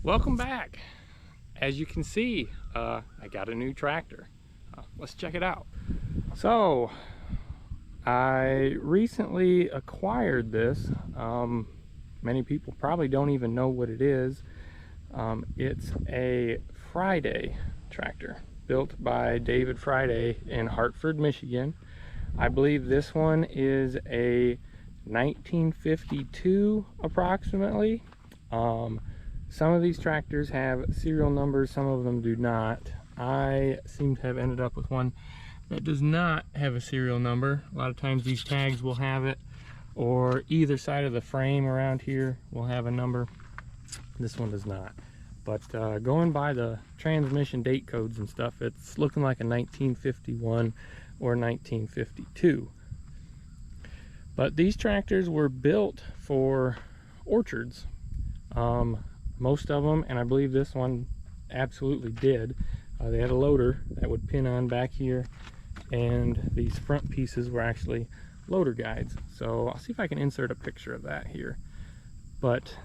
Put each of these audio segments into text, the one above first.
Welcome back. As you can see, I got a new tractor. Let's check it out. So I recently acquired this. Many people probably don't even know what it is. It's a Friday tractor built by David Friday in Hartford, Michigan. I believe this one is a 1952 approximately. Some of these tractors have serial numbers, some of them do not. I seem to have ended up with one that does not have a serial number. A lot of times these tags will have it, or either side of the frame around here will have a number. This one does not. But going by the transmission date codes and stuff, it's looking like a 1951 or 1952. But these tractors were built for orchards. Most of them, and I believe this one absolutely did. They had a loader that would pin on back here, and these front pieces were actually loader guides. So I'll see if I can insert a picture of that here. But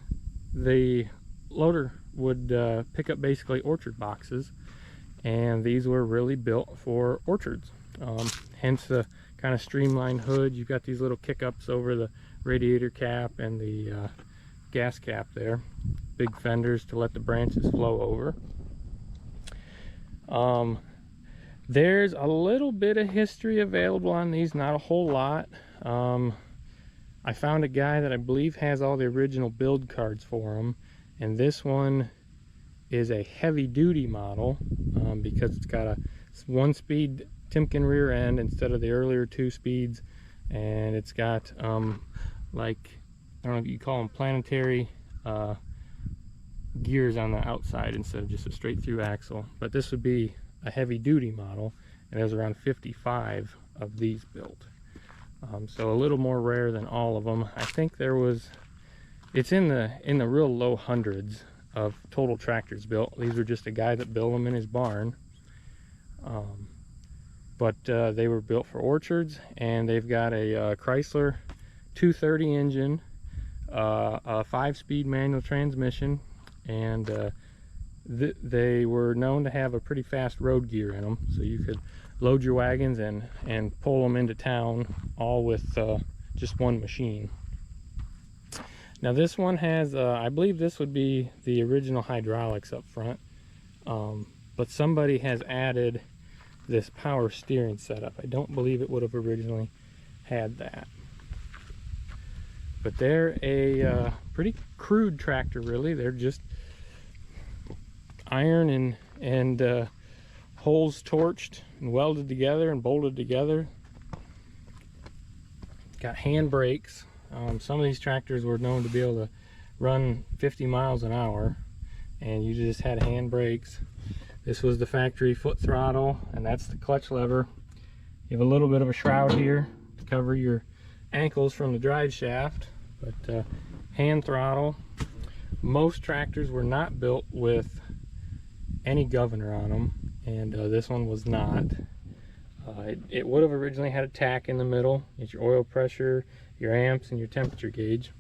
the loader would pick up basically orchard boxes, and these were really built for orchards. Hence the kind of streamlined hood. You've got these little kick-ups over the radiator cap and the gas cap there. Big fenders to let the branches flow over. There's a little bit of history available on these, not a whole lot. I found a guy that I believe has all the original build cards for them, and this one is a heavy duty model because it's got a 1-speed Timken rear end instead of the earlier 2 speeds, and it's got like, I don't know if you call them planetary gears on the outside instead of just a straight through axle. But this would be a heavy duty model, and there's around 55 of these built. So a little more rare than all of them. I think there was, it's in the real low hundreds of total tractors built. These were just a guy that built them in his barn. But they were built for orchards, and they've got a Chrysler 230 engine, a 5-speed manual transmission, and they were known to have a pretty fast road gear in them, so you could load your wagons and pull them into town all with just one machine. Now this one has, I believe this would be the original hydraulics up front, but somebody has added this power steering setup. I don't believe it would have originally had that. But they're a pretty crude tractor, really. They're just iron and holes torched and welded together and bolted together. Got hand brakes. Some of these tractors were known to be able to run 50 miles an hour, and you just had hand brakes. This was the factory foot throttle, and that's the clutch lever. You have a little bit of a shroud here to cover your ankles from the drive shaft, but hand throttle. Most tractors were not built with any governor on them, and this one was not. It would have originally had a tack in the middle. It's your oil pressure, your amps, and your temperature gauge.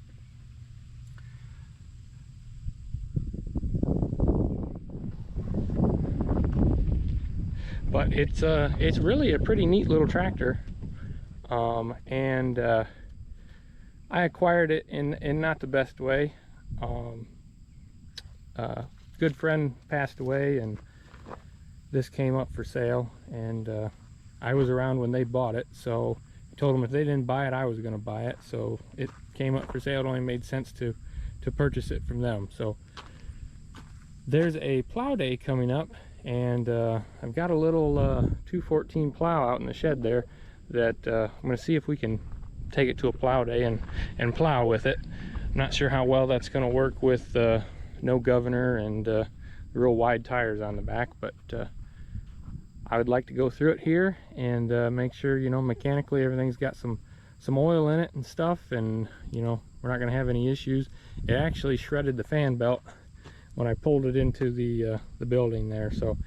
But it's really a pretty neat little tractor, and I acquired it in not the best way. Good friend passed away, and this came up for sale, and I was around when they bought it, so I told them if they didn't buy it, I was going to buy it. So it came up for sale. It only made sense to purchase it from them. So there's a plow day coming up, and I've got a little 214 plow out in the shed there that I'm going to see if we can take it to a plow day and plow with it. I'm not sure how well that's going to work with no governor and real wide tires on the back, but I would like to go through it here and make sure, you know, mechanically everything's got some oil in it and stuff, and you know, we're not going to have any issues. It actually shredded the fan belt when I pulled it into the building there, so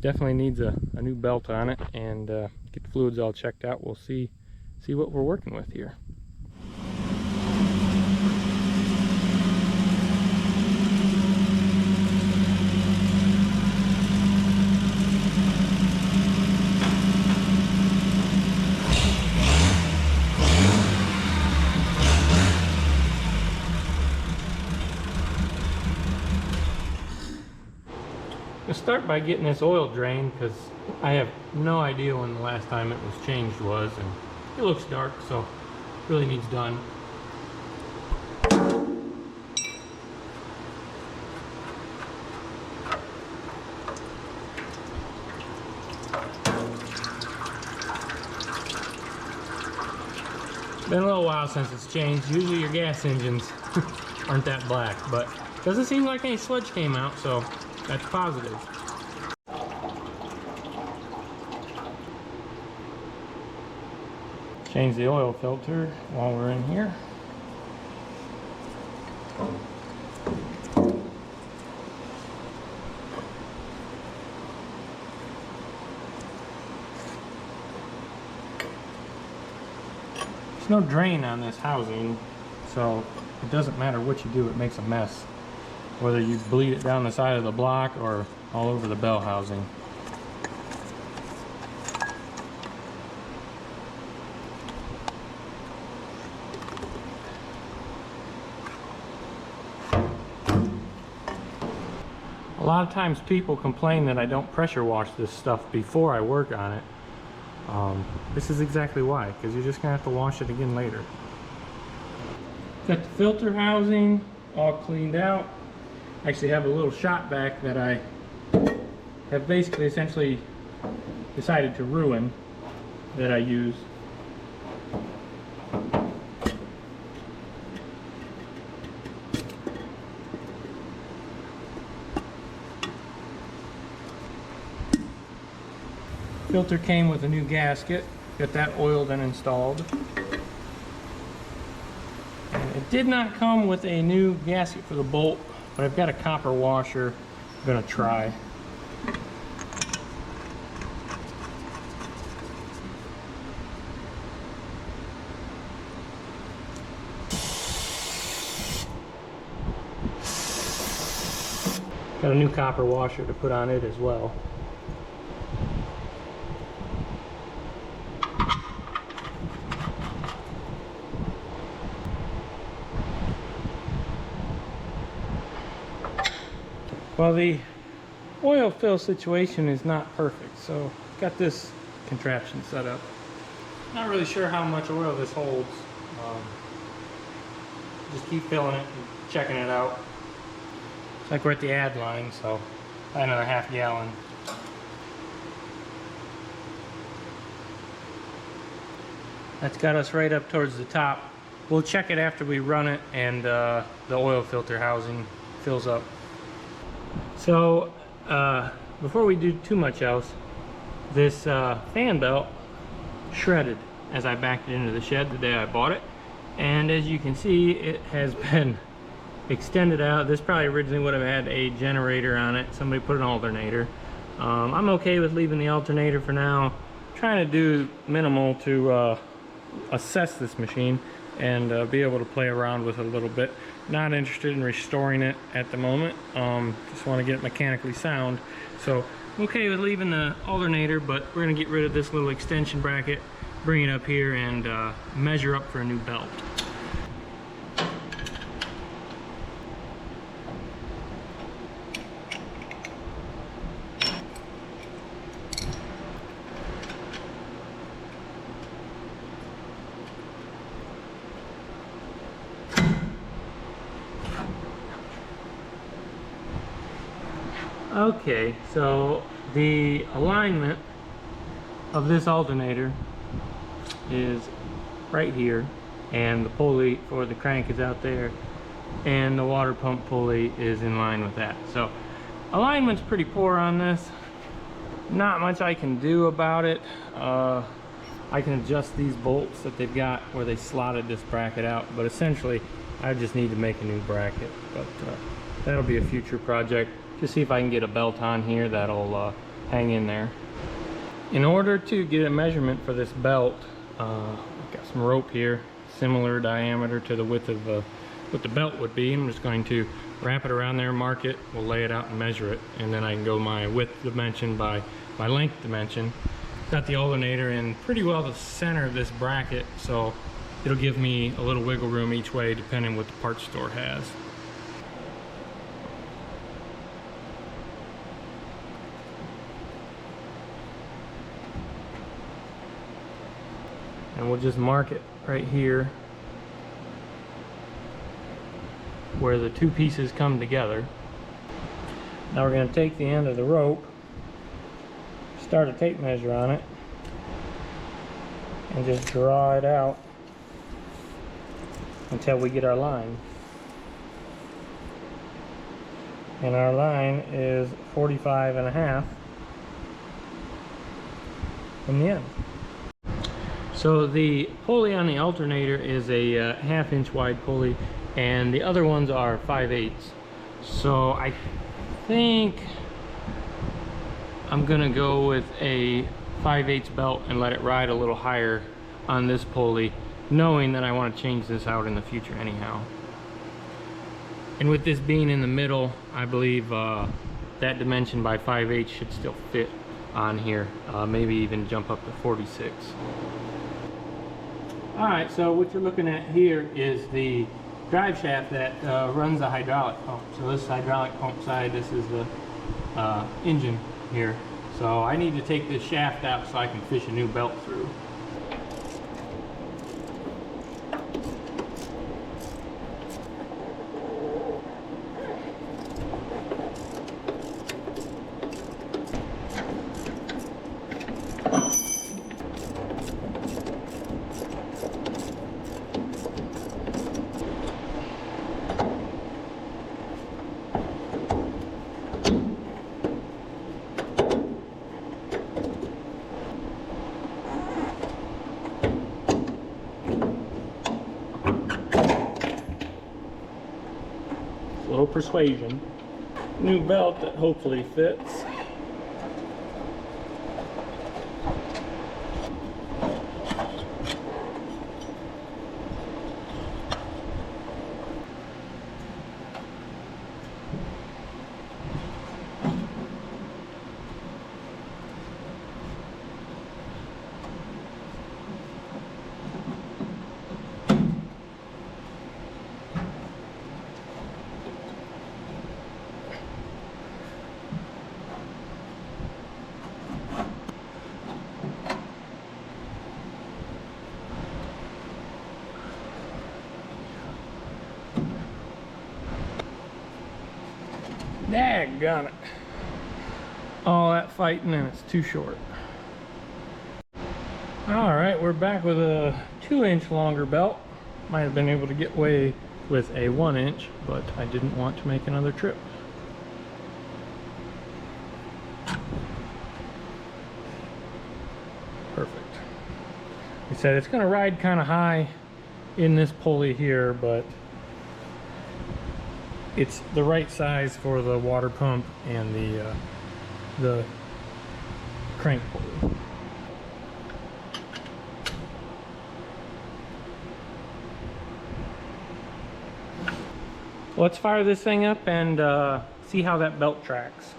definitely needs a new belt on it, and get the fluids all checked out. We'll see what we're working with here. I'll start by getting this oil drained because I have no idea when the last time it was changed was, and it looks dark, so it really needs done. Been a little while since it's changed. Usually your gas engines aren't that black, but doesn't seem like any sludge came out, so that's positive. Change the oil filter while we're in here. There's no drain on this housing, so it doesn't matter what you do, it makes a mess. Whether you bleed it down the side of the block or all over the bell housing. A lot of times people complain that I don't pressure wash this stuff before I work on it. This is exactly why, because you're just gonna have to wash it again later. Got the filter housing all cleaned out. I actually have a little shot back that I have basically essentially decided to ruin that I use. Filter came with a new gasket. Got that oiled and installed. And it did not come with a new gasket for the bolt, but I've got a copper washer I'm gonna try. Got a new copper washer to put on it as well. Well, the oil fill situation is not perfect, so got this contraption set up. Not really sure how much oil this holds. Just keep filling it and checking it out. It's like we're at the ad line, so another half gallon. That's got us right up towards the top. We'll check it after we run it and the oil filter housing fills up. So before we do too much else, this fan belt shredded as I backed it into the shed the day I bought it, and as you can see, it has been extended out. This probably originally would have had a generator on it. Somebody put an alternator. I'm okay with leaving the alternator for now. I'm trying to do minimal to assess this machine and be able to play around with it a little bit. Not interested in restoring it at the moment. Just want to get it mechanically sound. So I'm okay with leaving the alternator, but we're going to get rid of this little extension bracket, bring it up here, and measure up for a new belt. Okay, so the alignment of this alternator is right here, and the pulley for the crank is out there, and the water pump pulley is in line with that. So alignment's pretty poor on this. Not much I can do about it. I can adjust these bolts that they've got where they slotted this bracket out, but essentially I just need to make a new bracket. But that'll be a future project. Just see if I can get a belt on here that'll hang in there. In order to get a measurement for this belt, I've got some rope here, similar diameter to the width of what the belt would be. I'm just going to wrap it around there, mark it, we'll lay it out and measure it, and then I can go my width dimension by my length dimension. Got the alternator in pretty well the center of this bracket, so it'll give me a little wiggle room each way depending what the parts store has. and we'll just mark it right here where the two pieces come together. Now we're going to take the end of the rope, start a tape measure on it, and just draw it out until we get our line. And our line is 45.5 from the end. So the pulley on the alternator is a 1/2 inch wide pulley, and the other ones are 5/8. So I think I'm gonna go with a 5/8 belt and let it ride a little higher on this pulley, knowing that I want to change this out in the future anyhow. And with this being in the middle, I believe that dimension by 5/8 should still fit on here, maybe even jump up to 46. Alright, so what you're looking at here is the drive shaft that runs the hydraulic pump. So this is hydraulic pump side, this is the engine here. So I need to take this shaft out so I can fish a new belt through. Little persuasion. New belt that hopefully fits. Daggone it. All that fighting and it's too short. Alright, we're back with a 2-inch longer belt. Might have been able to get away with a 1-inch, but I didn't want to make another trip. Perfect. Like I said, it's going to ride kind of high in this pulley here, but it's the right size for the water pump and the crank pulley. Let's fire this thing up and see how that belt tracks.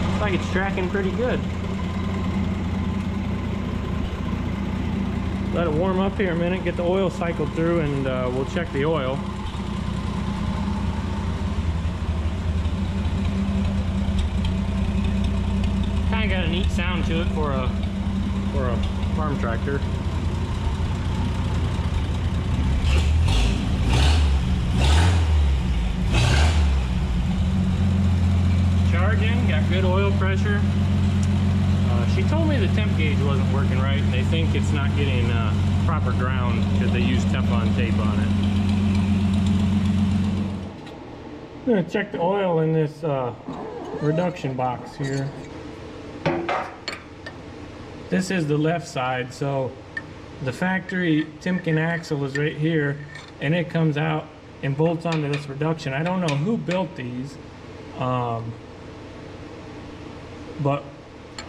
Looks like it's tracking pretty good. Let it warm up here a minute, get the oil cycled through, and we'll check the oil. Kind of got a neat sound to it for a farm tractor. Charging, got good oil pressure. She told me the temp gauge wasn't working right, and they think it's not getting proper ground because they use Teflon tape on it. I'm going to check the oil in this reduction box here. This is the left side, so the factory Timken axle is right here, and it comes out and bolts onto this reduction. I don't know who built these, but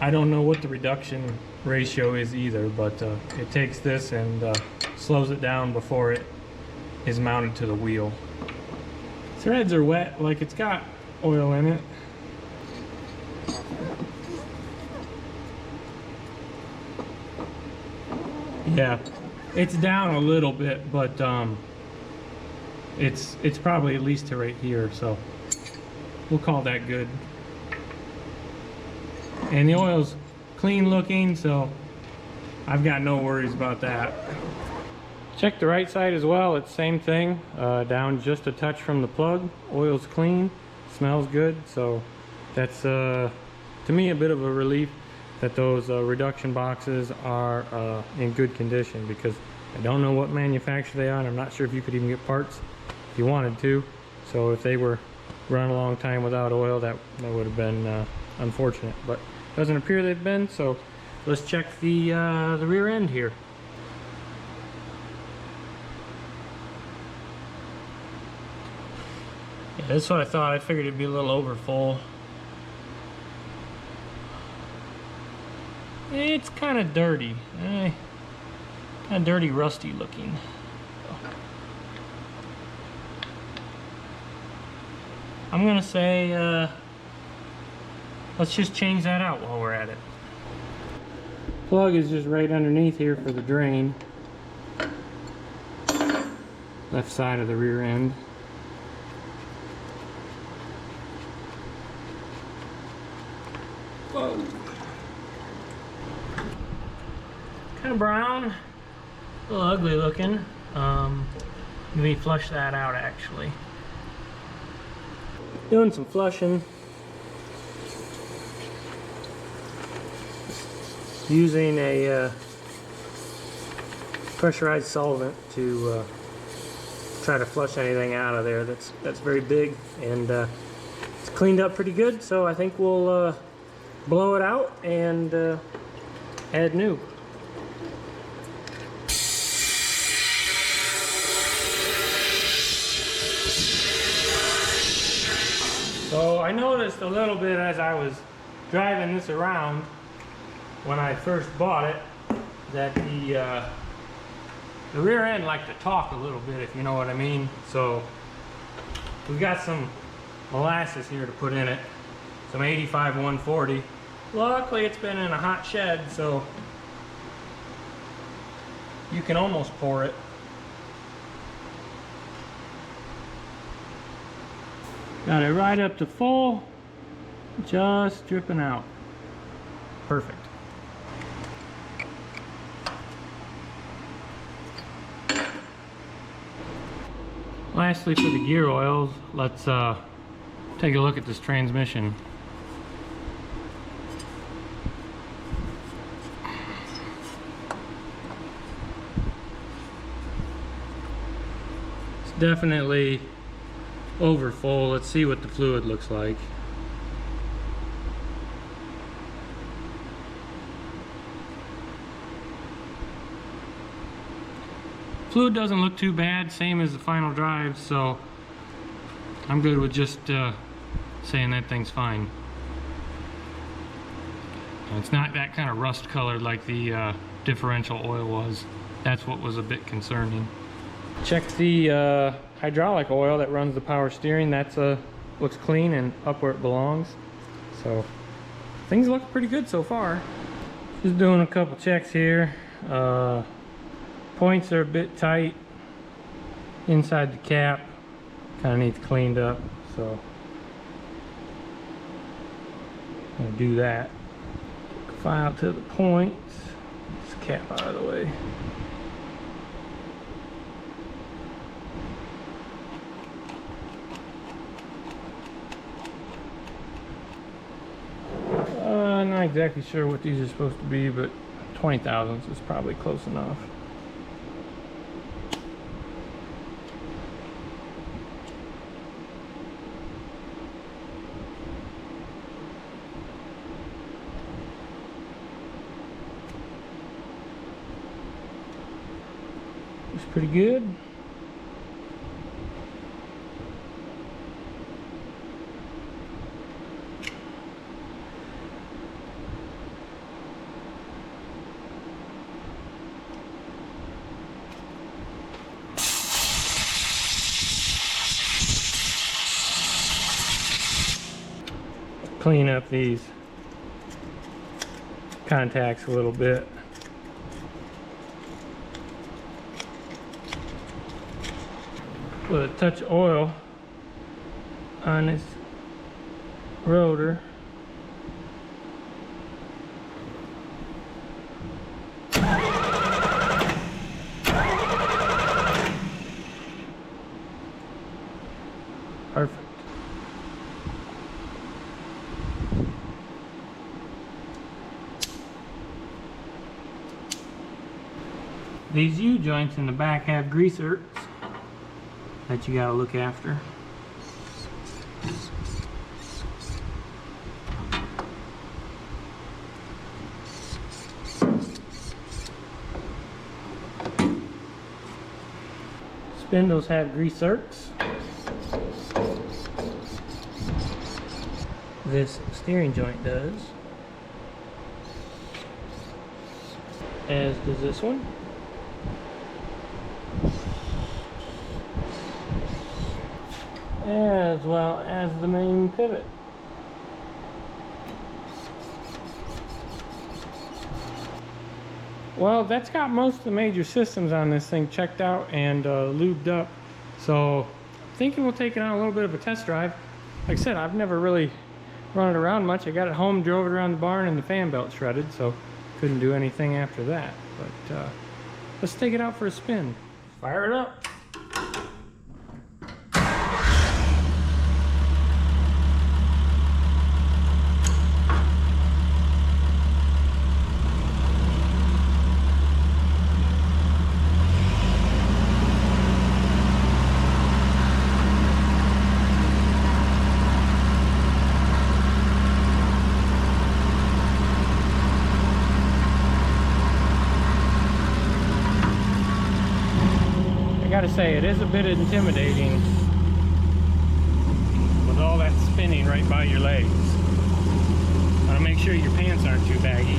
I don't know what the reduction ratio is either, but it takes this and slows it down before it is mounted to the wheel. Threads are wet, like it's got oil in it. Yeah, it's down a little bit, but it's probably at least to right here, so we'll call that good. And the oil's clean looking, so I've got no worries about that. Check the right side as well. It's same thing, down just a touch from the plug. Oil's clean, smells good, so that's to me a bit of a relief that those reduction boxes are in good condition, because I don't know what manufacturer they are, and I'm not sure if you could even get parts if you wanted to. So if they were run a long time without oil, that would have been unfortunate, but doesn't appear they've been. So let's check the rear end here. Yeah, that's what I thought. I figured it'd be a little over full. It's kind of dirty, kind of dirty, rusty looking. I'm gonna say let's just change that out while we're at it. Plug is just right underneath here for the drain. Left side of the rear end. Whoa. Kind of brown, a little ugly looking. Let me flush that out actually. Doing some flushing. Using a pressurized solvent to try to flush anything out of there that's very big, and it's cleaned up pretty good, so I think we'll blow it out and add new. So I noticed a little bit as I was driving this around when I first bought it that the rear end liked to talk a little bit, if you know what I mean. So we've got some molasses here to put in it, some 85 140. Luckily it's been in a hot shed, so you can almost pour it. Got it right up to full, just dripping out. Perfect. Lastly, for the gear oils, let's take a look at this transmission. It's definitely over full. Let's see what the fluid looks like. Fluid doesn't look too bad, same as the final drive, so I'm good with just saying that thing's fine. It's not that kind of rust colored like the differential oil was. That's what was a bit concerning. Check the hydraulic oil that runs the power steering. That's looks clean and up where it belongs. So things look pretty good so far. Just doing a couple checks here. Points are a bit tight inside the cap. Kind of needs cleaned up, so I'm gonna do that. File to the points. This cap out of the way. I'm not exactly sure what these are supposed to be, but 20 thousandths is probably close enough. It's pretty good. Clean up these contacts a little bit. with a touch of oil on this rotor. Perfect. These U-joints in the back have greasers that you gotta look after. Spindles have grease zerks. This steering joint does, as does this one. As well as the main pivot. Well, that's got most of the major systems on this thing checked out and lubed up. So, thinking we'll take it on a little bit of a test drive. Like I said, I've never really run it around much. I got it home, drove it around the barn, and the fan belt shredded, so couldn't do anything after that. But let's take it out for a spin. Fire it up. I gotta say, it is a bit intimidating with all that spinning right by your legs. Gotta make sure your pants aren't too baggy.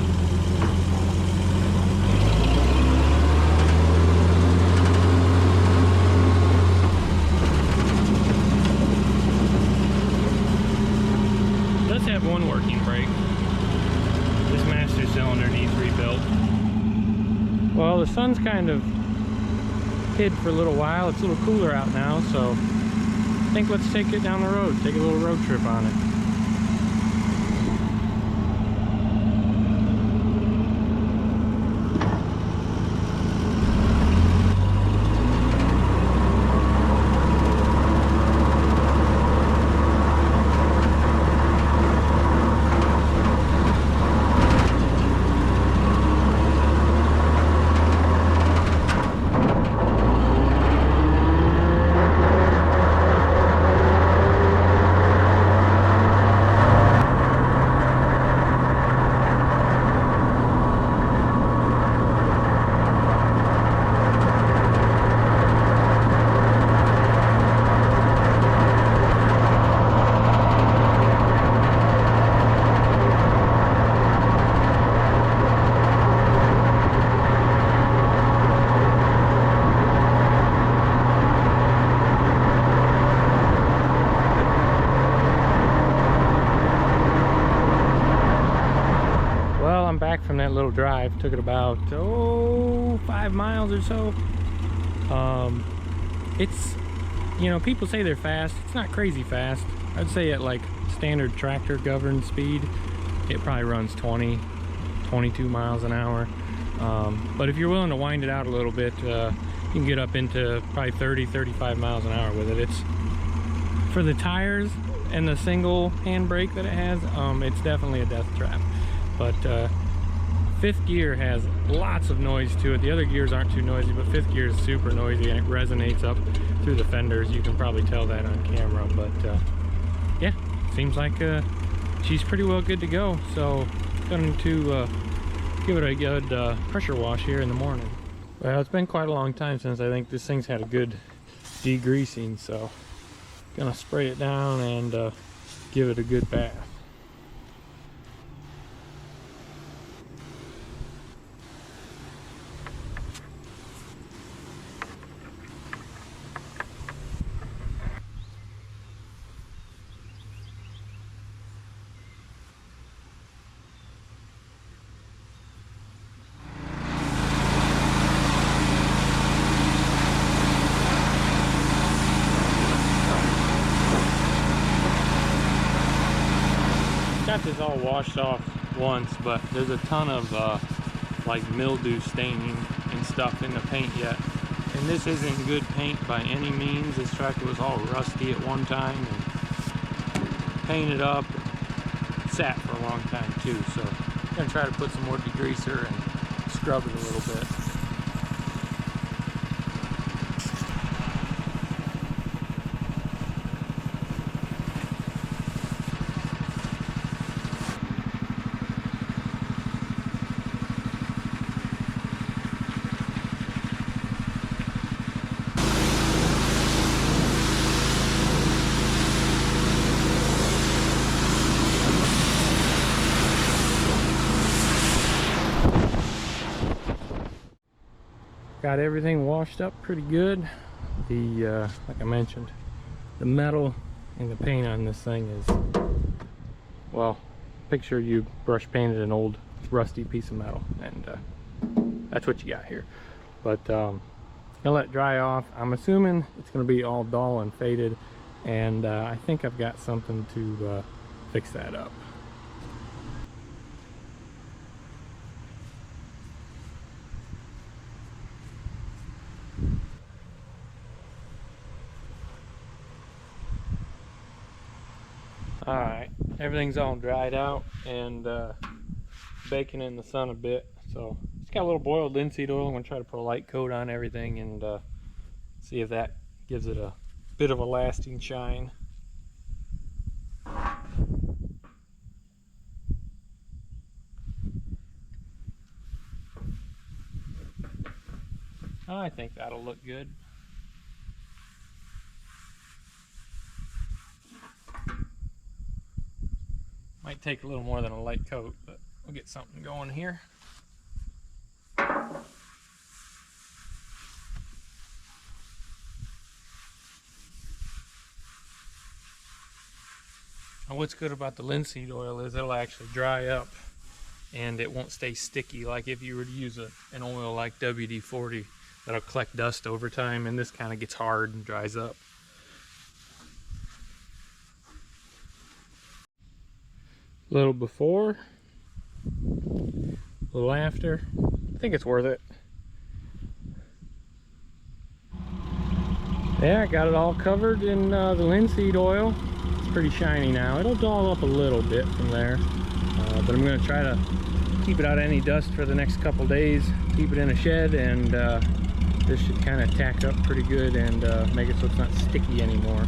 It does have one working brake. This master cylinder needs rebuilt. Well, the sun's kind of hid for a little while. It's a little cooler out now, so I think let's take it down the road, take a little road trip on it. Back from that little drive. Took it about 5 miles or so. It's, you know, people say they're fast. It's not crazy fast. I'd say at like standard tractor governed speed, it probably runs 20, 22 miles an hour. But if you're willing to wind it out a little bit, you can get up into probably 30, 35 miles an hour with it. It's, for the tires and the single hand brake that it has, it's definitely a death trap. But fifth gear has lots of noise to it. The other gears aren't too noisy, but fifth gear is super noisy and it resonates up through the fenders. You can probably tell that on camera, but yeah, seems like she's pretty well good to go. So going to give it a good pressure wash here in the morning. Well, it's been quite a long time since I think this thing's had a good degreasing, so gonna spray it down and give it a good bath. got this all washed off once, but there's a ton of like mildew staining and stuff in the paint yet. And this isn't good paint by any means. This tractor was all rusty at one time and painted up and sat for a long time too. So I'm gonna try to put some more degreaser and scrub it a little bit. Got everything washed up pretty good. The like I mentioned, the metal and the paint on this thing is, well, picture you brush painted an old rusty piece of metal, and that's what you got here. But gonna let it dry off. I'm assuming it's gonna be all dull and faded, and I think I've got something to fix that up. Alright, everything's all dried out and baking in the sun a bit. So it's got a little boiled linseed oil. I'm going to try to put a light coat on everything and see if that gives it a bit of a lasting shine. I think that'll look good. Might take a little more than a light coat, but we'll get something going here. And what's good about the linseed oil is it'll actually dry up and it won't stay sticky like if you were to use an oil like WD-40 that'll collect dust over time, and this kind of gets hard and dries up. A little before, a little after. I think it's worth it. Yeah, I got it all covered in the linseed oil. It's pretty shiny now. It'll dull up a little bit from there, but I'm going to try to keep it out of any dust for the next couple days. Keep it in a shed, and this should kind of tack up pretty good and make it so it's not sticky anymore.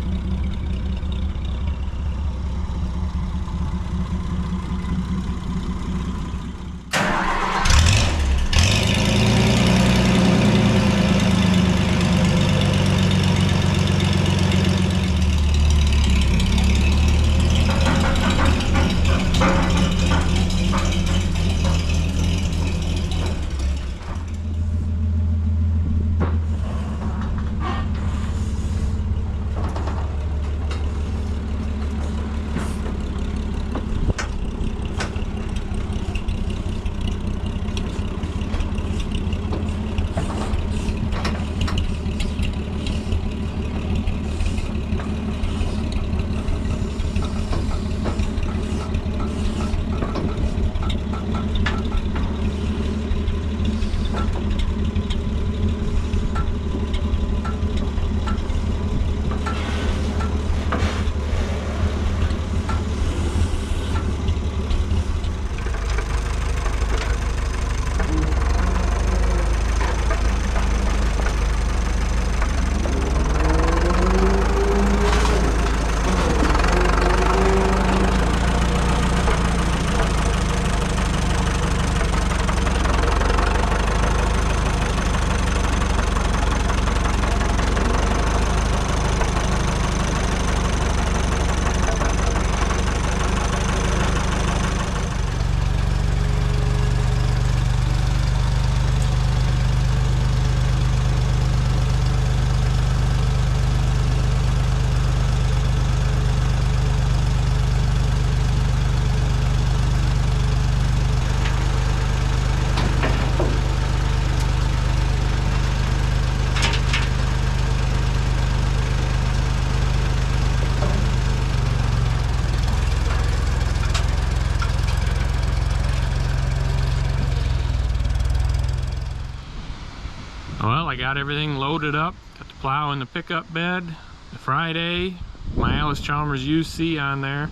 Well, I got everything loaded up. Got the plow in the pickup bed, the Friday, my Allis Chalmers UC on there.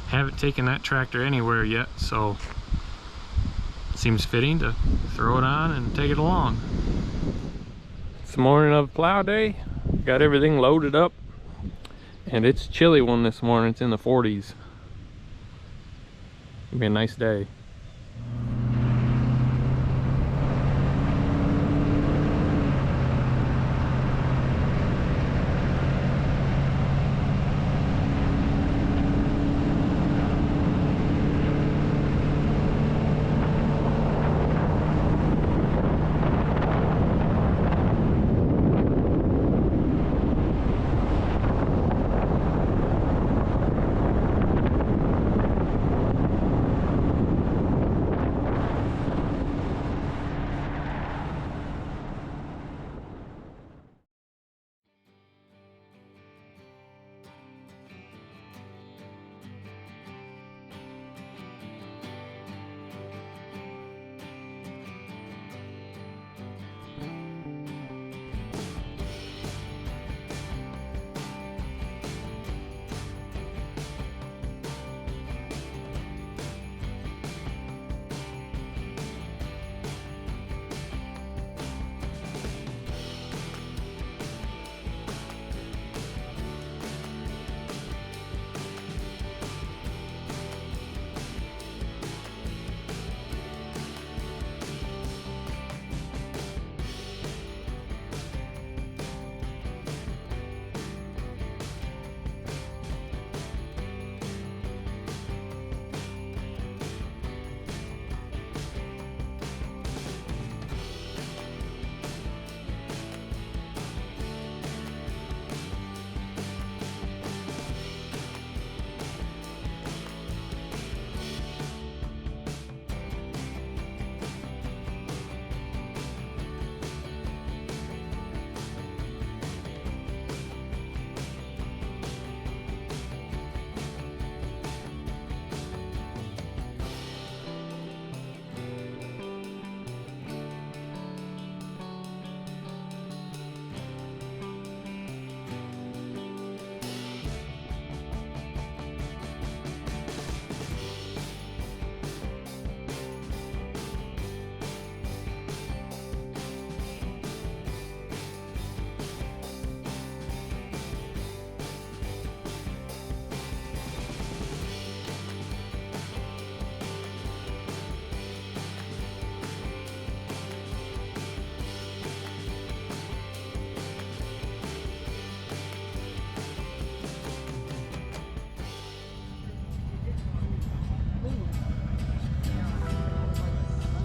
Haven't taken that tractor anywhere yet, so it seems fitting to throw it on and take it along. It's the morning of plow day. Got everything loaded up, and it's a chilly one this morning. It's in the 40s. It'll be a nice day.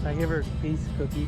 I give her a piece cookie.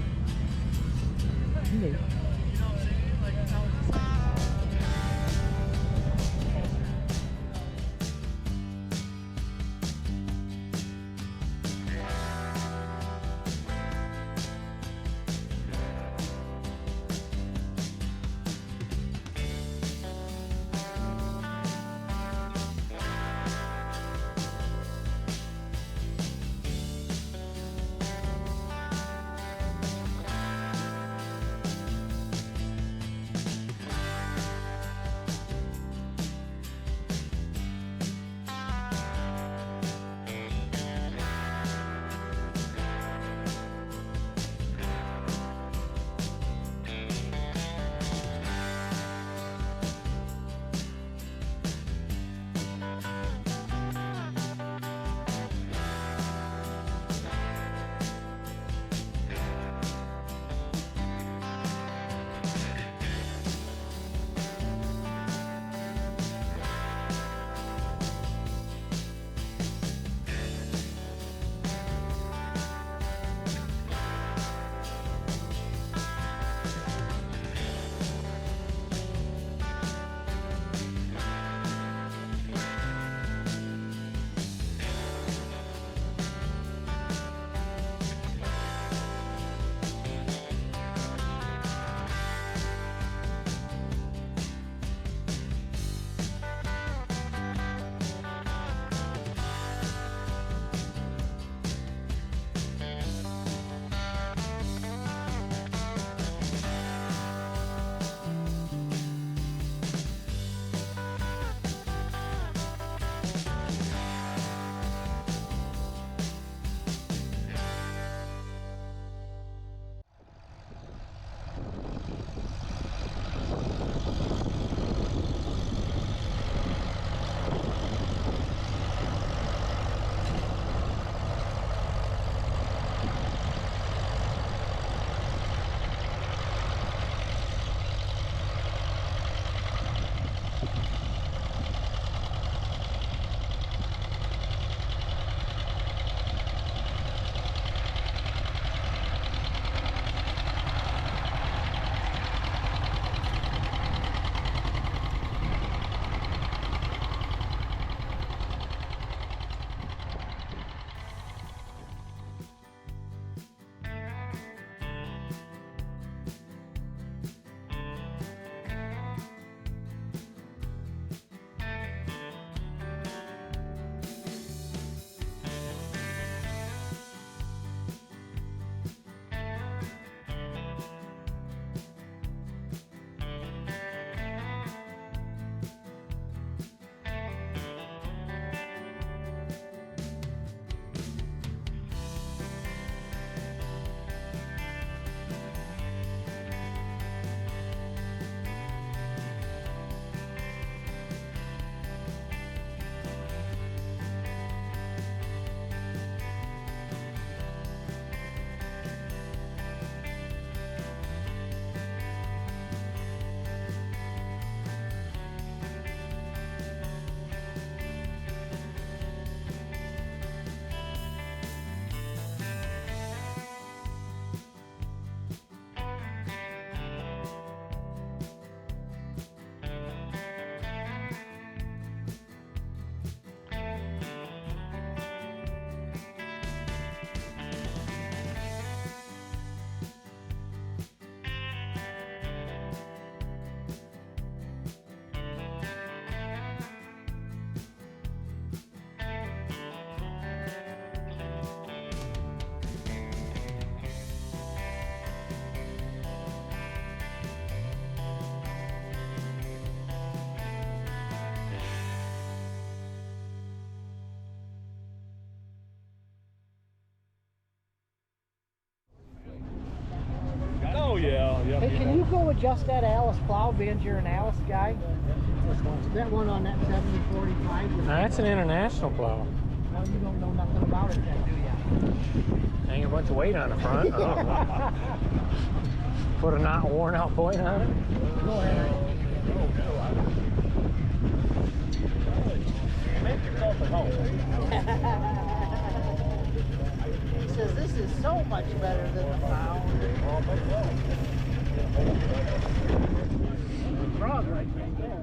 Hey, can you go adjust that Allis plow, being you're an Allis guy? That one on that 7045? Now, that's an international plow. Well, you don't know nothing about it then, do you? Hang a bunch of weight on the front. Oh. Put a not worn out point on it. Go ahead. Make yourself at home. He says this is so much better than the plow. Frog right there.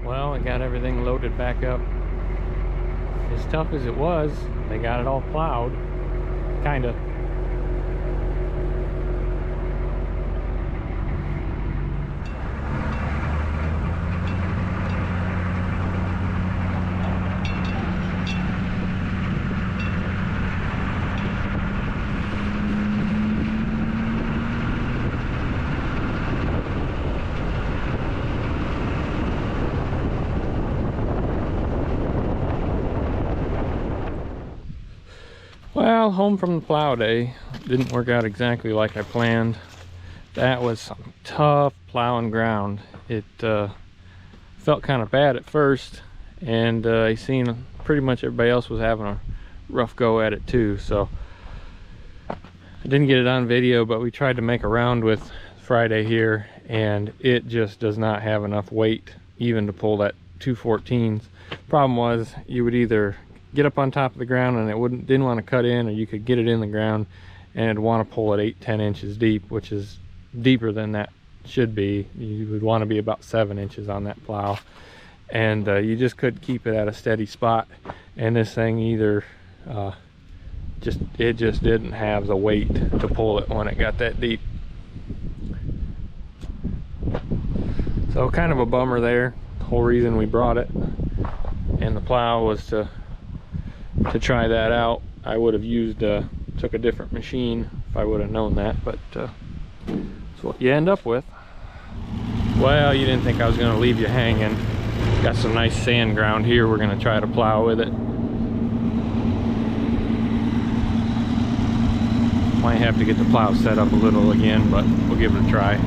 Well, I got everything loaded back up. As tough as it was, they got it all plowed, kinda. Well, home from the plow day didn't work out exactly like I planned. That was some tough plowing ground. It felt kind of bad at first, and I seen pretty much everybody else was having a rough go at it too. So I didn't get it on video, but we tried to make a round with Friday here, and it just does not have enough weight even to pull that 214s. Problem was, you would either get up on top of the ground and it didn't want to cut in, or you could get it in the ground and it'd want to pull it 8-10 inches deep, which is deeper than that should be. You would want to be about 7 inches on that plow, and you just couldn't keep it at a steady spot. And this thing either it just didn't have the weight to pull it when it got that deep. So kind of a bummer there. The whole reason we brought it and the plow was to try that out. I would have used took a different machine if I would have known that, but that's what you end up with. Well, you didn't think I was going to leave you hanging. Got some nice sand ground here. We're going to try to plow with it. Might have to get the plow set up a little again, but we'll give it a try.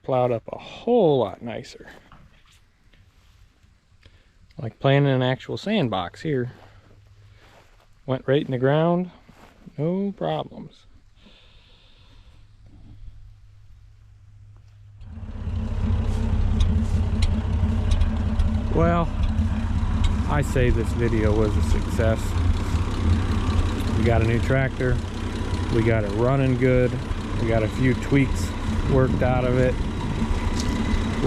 plowed up a whole lot nicer. Like playing in an actual sandbox here. Went right in the ground, no problems. Well, I say this video was a success. We got a new tractor, we got it running good, we got a few tweaks worked out of it.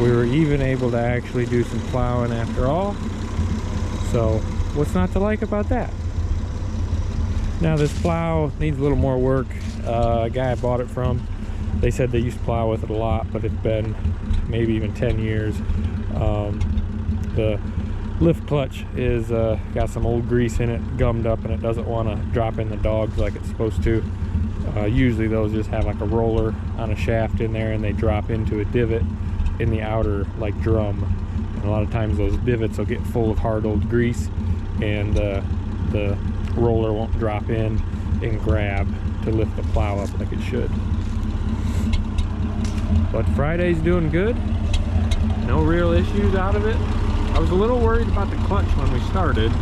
We were even able to actually do some plowing after all. So what's not to like about that? Now this plow needs a little more work. A guy I bought it from, they said they used to plow with it a lot, but it's been maybe even 10 years. The lift clutch is got some old grease in it, gummed up, and it doesn't want to drop in the dogs like it's supposed to. Usually those just have like a roller on a shaft in there, and they drop into a divot in the outer like drum. And a lot of times those divots will get full of hard old grease, and the roller won't drop in and grab to lift the plow up like it should. But Friday's doing good. No real issues out of it. I was a little worried about the clutch when we started,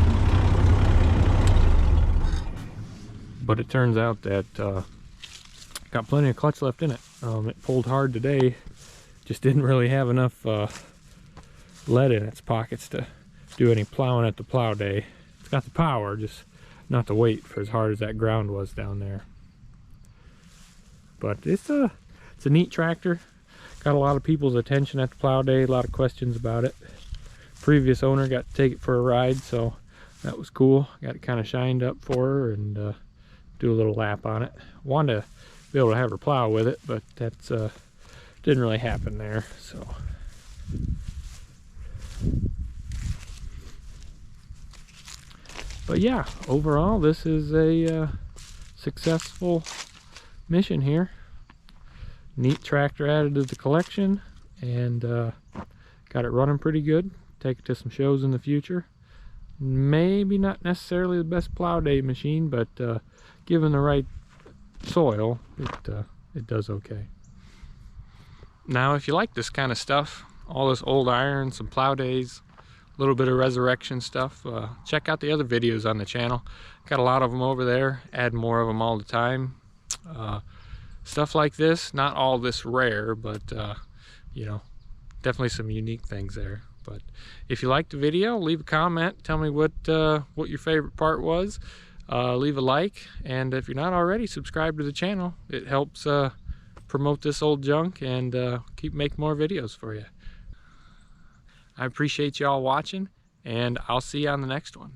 but it turns out that got plenty of clutch left in it. It pulled hard today, just didn't really have enough lead in its pockets to do any plowing at the plow day. It's got the power, just not the weight for as hard as that ground was down there. But it's a neat tractor. Got a lot of people's attention at the plow day, a lot of questions about it. Previous owner got to take it for a ride, so that was cool. Got it kind of shined up for her and do a little lap on it. Wanted to be able to have her plow with it, but that's didn't really happen there. So but yeah, overall this is a successful mission here. Neat tractor added to the collection, and got it running pretty good. Take it to some shows in the future. Maybe not necessarily the best plow day machine, but given the right soil, it does okay. Now if you like this kind of stuff, all this old iron, some plow days, a little bit of resurrection stuff, check out the other videos on the channel. Got a lot of them over there, add more of them all the time. Stuff like this, not all this rare, but you know, definitely some unique things there. But if you liked the video, leave a comment, tell me what your favorite part was. Leave a like, and if you're not already, subscribe to the channel. It helps promote this old junk and keep making more videos for you. I appreciate y'all watching, and I'll see you on the next one.